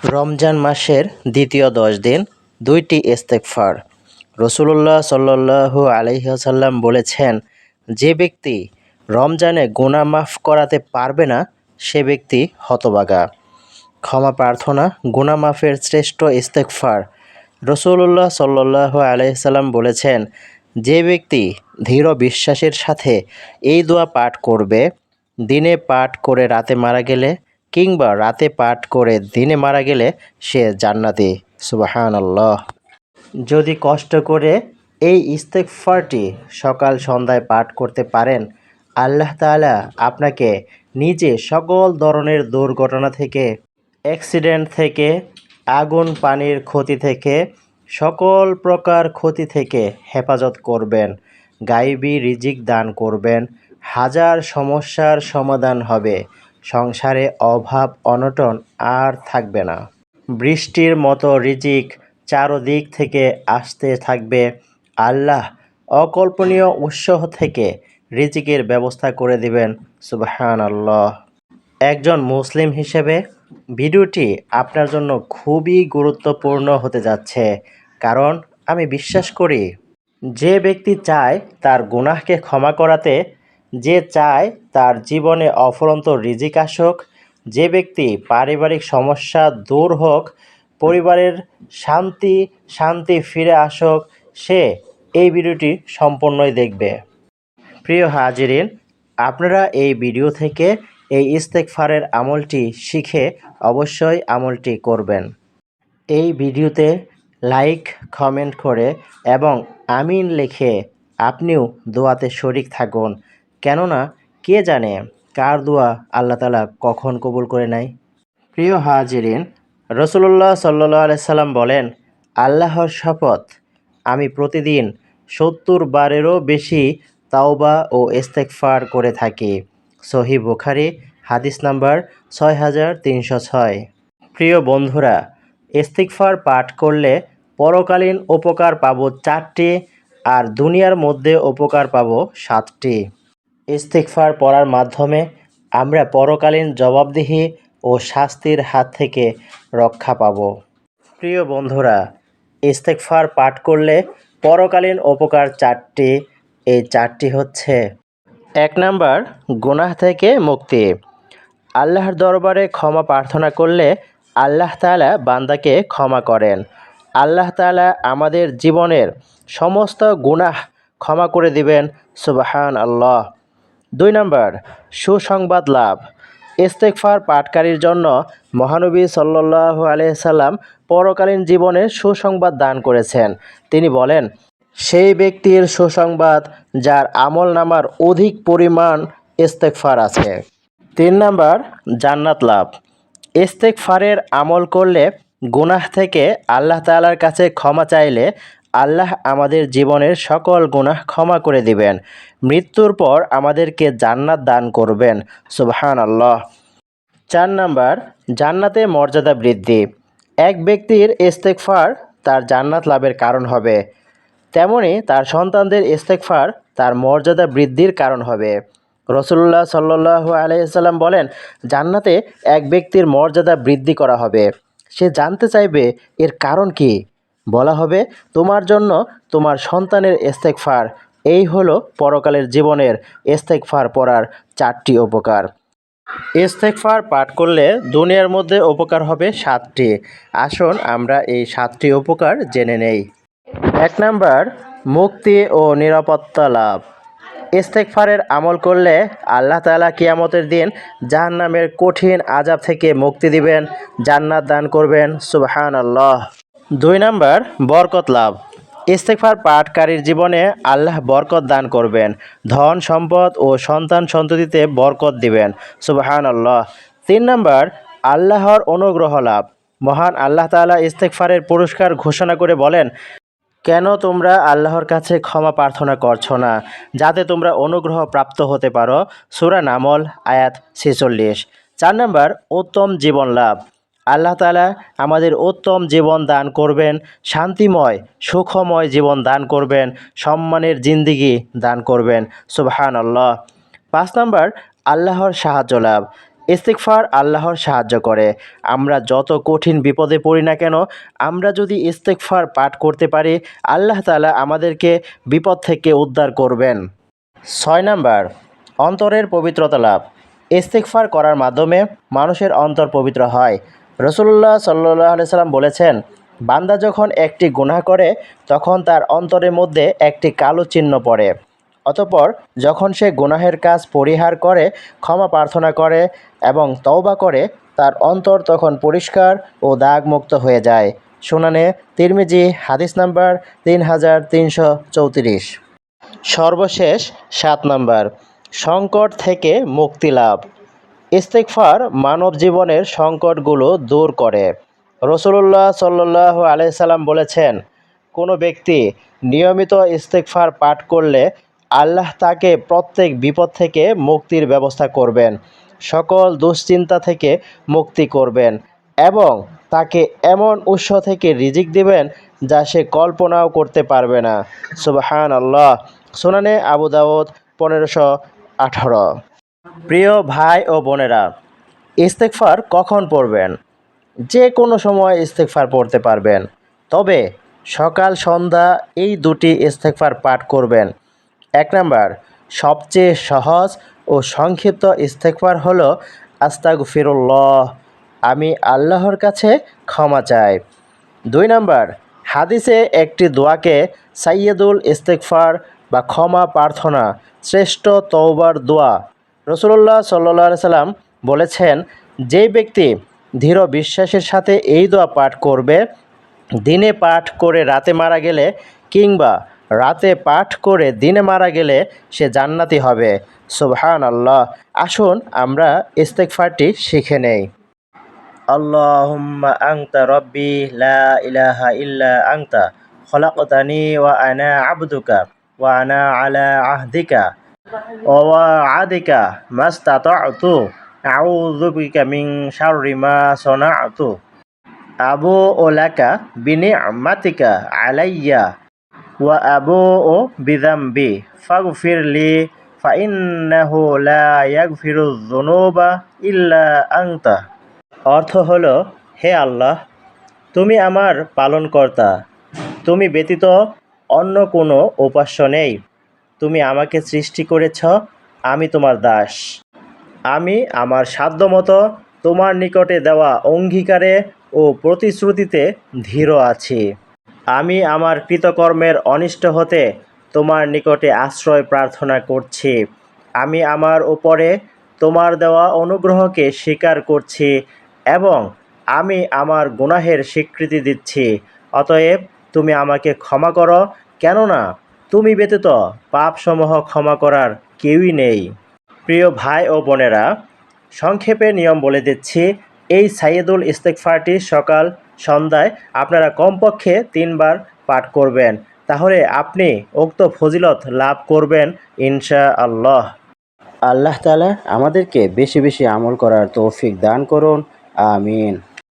রমজান মাসের দ্বিতীয় 10 দিন 2টি ইস্তেগফার। রাসূলুল্লাহ সাল্লাল্লাহু আলাইহি ওয়াসাল্লাম বলেছেন, যে ব্যক্তি রমজানে গুনাহ মাফ করাতে পারবে না সে ব্যক্তি হতভাগা। ক্ষমা প্রার্থনা গুনাহ মাফের শ্রেষ্ঠ ইস্তেগফার। রাসূলুল্লাহ সাল্লাল্লাহু আলাইহি ওয়াসাল্লাম বলেছেন, যে ব্যক্তি দৃঢ় বিশ্বাসের সাথে এই দোয়া পাঠ করবে, দিনে পাঠ করে রাতে মারা গেলে কিংবা রাতে পাঠ করে দিনে মারা গেলে সে জান্নাতি। সুবহানাল্লাহ। যদি কষ্ট করে এই ইস্তেগফারটি সকাল সন্ধ্যায় পাঠ করতে পারেন, আল্লাহ তাআলা আপনাকে নিজে সকল ধরনের দুর্ঘটনা থেকে, অ্যাক্সিডেন্ট থেকে, আগুন পানির ক্ষতি থেকে, সকল প্রকার ক্ষতি থেকে হেফাজত করবেন, গায়বী রিজিক দান করবেন, হাজার সমস্যার সমাধান হবে, সংসারে অভাব অনটন আর থাকবে না, বৃষ্টির মতো রিজিক চারদিক থেকে আসতে থাকবে। আল্লাহ অকল্পনীয় উৎস থেকে রিজিকের ব্যবস্থা করে দিবেন। সুবহানাল্লাহ। একজন মুসলিম হিসেবে ভিডিওটি আপনার জন্য খুবই গুরুত্বপূর্ণ হতে যাচ্ছে, কারণ আমি বিশ্বাস করি, যে ব্যক্তি চায় তার গুনাহকে ক্ষমা করাতে, যে চায় তার জীবনে অফুরন্ত রিজিক আসুক, যে ব্যক্তি পারিবারিক সমস্যা দূর হোক, পরিবারের শান্তি ফিরে আসুক, সে এই ভিডিওটি সম্পূর্ণই দেখবে। প্রিয় হাজিরিন, আপনারা এই ভিডিও থেকে এই ইস্তেগফারের আমলটি শিখে অবশ্যই আমলটি করবেন। এই ভিডিওতে লাইক, কমেন্ট করে এবং আমিন লিখে আপনিও দোয়াতে শরিক থাকুন, কেননা কে জানে কার দোয়া আল্লাহ তাআলা কখন কবুল করে নেয়। প্রিয় হাজিরিন, রাসূলুল্লাহ সাল্লাল্লাহু আলাইহি সাল্লাম বলেন, আল্লাহর শপথ, আমি প্রতিদিন 70 বারেরও বেশি তাওবা ও ইস্তেগফার করে থাকি। সহিহ বুখারী, হাদিস নাম্বার 6306। প্রিয় বন্ধুরা, ইস্তেগফার পাঠ করলে পরকালীন উপকার পাবো 4টি, আর দুনিয়ার মধ্যে উপকার পাবো 7টি। ইস্তেগফার পড়ার মাধ্যমে আমরা পরকালীন জবাবদিহি ও শাস্তির হাত থেকে রক্ষা পাব। প্রিয় বন্ধুরা, ইস্তেগফার পাঠ করলে পরকালীন উপকার 4টি। এই 4টি হচ্ছে: 1 নাম্বার, গুনাহ থেকে মুক্তি। আল্লাহর দরবারে ক্ষমা প্রার্থনা করলে আল্লাহ তাআলা বান্দাকে ক্ষমা করেন। আল্লাহ তাআলা আমাদের জীবনের সমস্ত গুনাহ ক্ষমা করে দিবেন। সুবহানাল্লাহ। 2 নাম্বার, সুসংবাদ লাভ। ইস্তেগফার পাঠকারীর জন্য মহানবী সাল্লাল্লাহু আলাইহি সাল্লাম পরকালীন জীবনের সুসংবাদ দান করেছেন। তিনি বলেন, সেই ব্যক্তির সুসংবাদ যার আমলনামার অধিক পরিমাণ ইস্তেগফার আছে। 3 নাম্বার, জান্নাত লাভ। ইস্তেগফারের আমল করলে, গুনাহ থেকে আল্লাহ তাআলার কাছে ক্ষমা চাইলে আল্লাহ আমাদের জীবনের সকল গুনাহ ক্ষমা করে দিবেন। মৃত্যুর পর আমাদেরকে জান্নাত দান করবেন। সুবহানাল্লাহ। 4 নাম্বার, জান্নাতে মর্যাদা বৃদ্ধি। এক ব্যক্তির ইস্তেগফার তার জান্নাত লাভের কারণ হবে, তেমনি তার সন্তানদের ইস্তেগফার তার মর্যাদা বৃদ্ধির কারণ হবে। রাসূলুল্লাহ সাল্লাল্লাহু আলাইহি সাল্লাম বলেন, জান্নাতে এক ব্যক্তির মর্যাদা বৃদ্ধি করা হবে। সে জানতে চাইবে এর কারণ কি? বলা হবে, তোমার জন্য তোমার সন্তানের ইস্তেগফার। এই হলো পরকালের জীবনের ইস্তেগফার পড়ার 4টি উপকার। ইস্তেগফার পাঠ করলে দুনিয়ার মধ্যে উপকার হবে 7টি। আসুন আমরা এই 7টি উপকার জেনে নেই। 1 নাম্বার, মুক্তি ও নিরাপত্তা লাভ। ইস্তেগফারের আমল করলে আল্লাহ তাআলা কিয়ামতের দিন জাহান্নামের কঠিন আযাব থেকে মুক্তি দিবেন, জান্নাত দান করবেন। সুবহানাল্লাহ। 2 নাম্বার, বরকত লাভ। ইস্তেগফার পাঠকারীর জীবনে আল্লাহ বরকত দান করবেন, ধন সম্পদ ও সন্তান সন্ততিতে বরকত দিবেন। সুবহানাল্লাহ। 3 নাম্বার, আল্লাহর অনুগ্রহ লাভ। মহান আল্লাহ তাআলা ইস্তেগফারের পুরস্কার ঘোষণা করে বলেন, কেন তোমরা আল্লাহর কাছে ক্ষমা প্রার্থনা করছো না, যাতে তোমরা অনুগ্রহ প্রাপ্ত হতে পারো? সূরা নামল, আয়াত 46। 4 নাম্বার, উত্তম জীবন লাভ। আল্লাহ তাআলা আমাদের উত্তম জীবন দান করবেন, শান্তিময় সুখময় জীবন দান করবেন, সম্মানের জিন্দেগি দান করবেন। সুবহানাল্লাহ। 5 নাম্বার, আল্লাহর সাহায্য লাভ। ইস্তিগফার আল্লাহর সাহায্য করে। আমরা যত কঠিন বিপদে পড়ি না কেন, আমরা যদি ইস্তিগফার পাঠ করতে পারি, আল্লাহ তাআলা আমাদেরকে বিপদ থেকে উদ্ধার করবেন। 6 নাম্বার, অন্তরের পবিত্রতা লাভ। ইস্তিগফার করার মাধ্যমে মানুষের অন্তর পবিত্র হয়। রাসূলুল্লাহ সাল্লাল্লাহু আলাইহি সাল্লাম বলেছেন, বান্দা যখন একটি গুনাহ করে তখন তার অন্তরের মধ্যে একটি কালো চিহ্ন পড়ে। অতঃপর যখন সে গুনাহের কাজ পরিহার করে, ক্ষমা প্রার্থনা করে এবং তওবা করে, তার অন্তর তখন পরিষ্কার ও দাগমুক্ত হয়ে যায়। সুনানে তিরমিজি, হাদিস নাম্বার 3334। সর্বশেষ 7 নাম্বার, সংকট থেকে মুক্তি লাভ। ইস্তিগফার মানব জীবনের সংকটগুলো দূর করে। রাসূলুল্লাহ সাল্লাল্লাহু আলাইহি সাল্লাম বলেছেন, কোনো ব্যক্তি নিয়মিত ইস্তিগফার পাঠ করলে আল্লাহ তাকে প্রত্যেক বিপদ থেকে মুক্তির ব্যবস্থা করবেন, সকল দুশ্চিন্তা থেকে মুক্তি করবেন এবং তাকে এমন উৎস থেকে রিজিক দিবেন যা সে কল্পনাও করতে পারবে না। সুবহানাল্লাহ। সুনানে আবু দাউদ 1518। প্রিয় ভাই ও বোনেরা, ইস্তেগফার কখন পড়বেন? যে কোনো সময় ইস্তেগফার পড়তে পারবেন, তবে সকাল সন্ধ্যা এই দুটি ইস্তেগফার পাঠ করবেন। 1 নাম্বার, সবচেয়ে সহজ ও সংক্ষিপ্ত ইস্তেগফার হলো আস্তাগফিরুল্লাহ, আমি আল্লাহর কাছে ক্ষমা চাই। 2 নাম্বার, হাদিসে একটি দোয়াকে সাইয়্যিদুল ইস্তেগফার বা ক্ষমা প্রার্থনা, শ্রেষ্ঠ তওবার দোয়া। রাসূলুল্লাহ সাল্লাল্লাহু আলাইহি সাল্লাম বলেছেন, যে ব্যক্তি দৃঢ় বিশ্বাসের সাথে এই দোয়া পাঠ করবে, দিনে পাঠ করে রাতে মারা গেলে কিংবা রাতে পাঠ করে দিনে মারা গেলে সে জান্নাতি হবে। সুবহানাল্লাহ। আসুন আমরা ইস্তেগফারটি শিখে নেই। আল্লাহুম্মা আনতা রাব্বি লা ইলাহা ইল্লা আনতা খলাকতানি ওয়া আনা আবদুকা ওয়া আনা আলা আহদিকা ওয়া ওয়া'আদিকা মাসতাতা'তু আউযু বিকা মিন শাররি মা সানা'তু আবুউ লাকা বিনি'মাতিকা আলাইয়া ওয়া আবুউ বিযামবি ফাগফিরলি ফাইন্নাহু লা ইয়াগফিরুয যুনুবা ইল্লা আনতা। অর্থ হলো, হে আল্লাহ, তুমি আমার পালনকর্তা, তুমি ব্যতীত অন্য কোনো উপাস্য নেই। তুমি আমাকে সৃষ্টি করেছ, আমি তোমার দাস। আমি আমার সাধ্যমতো তোমার নিকটে দেওয়া অঙ্গীকারে ও প্রতিশ্রুতিতে দৃঢ় আছি। আমি আমার কৃতকর্মের অনিষ্ট হতে তোমার নিকটে আশ্রয় প্রার্থনা করছি। আমি আমার উপরে তোমার দেওয়া অনুগ্রহকে স্বীকার করছি এবং আমি আমার গুনাহের স্বীকৃতি দিচ্ছি। অতএব তুমি আমাকে ক্ষমা করো, কেননা তুমি ব্যতীত পাপসমূহ ক্ষমা করার কেউই নেই। প্রিয় ভাই ও বোনেরা, সংক্ষেপে নিয়ম বলে দিচ্ছি। এই সাইয়্যিদুল ইস্তেগফারটি সকাল সন্ধ্যায় আপনারা কমপক্ষে 3 বার পাঠ করবেন, তাহলে আপনি উক্ত ফজিলত লাভ করবেন ইনশাআল্লাহ। আল্লাহ তাআলা আমাদেরকে বেশি বেশি আমল করার তৌফিক দান করুন। আমিন।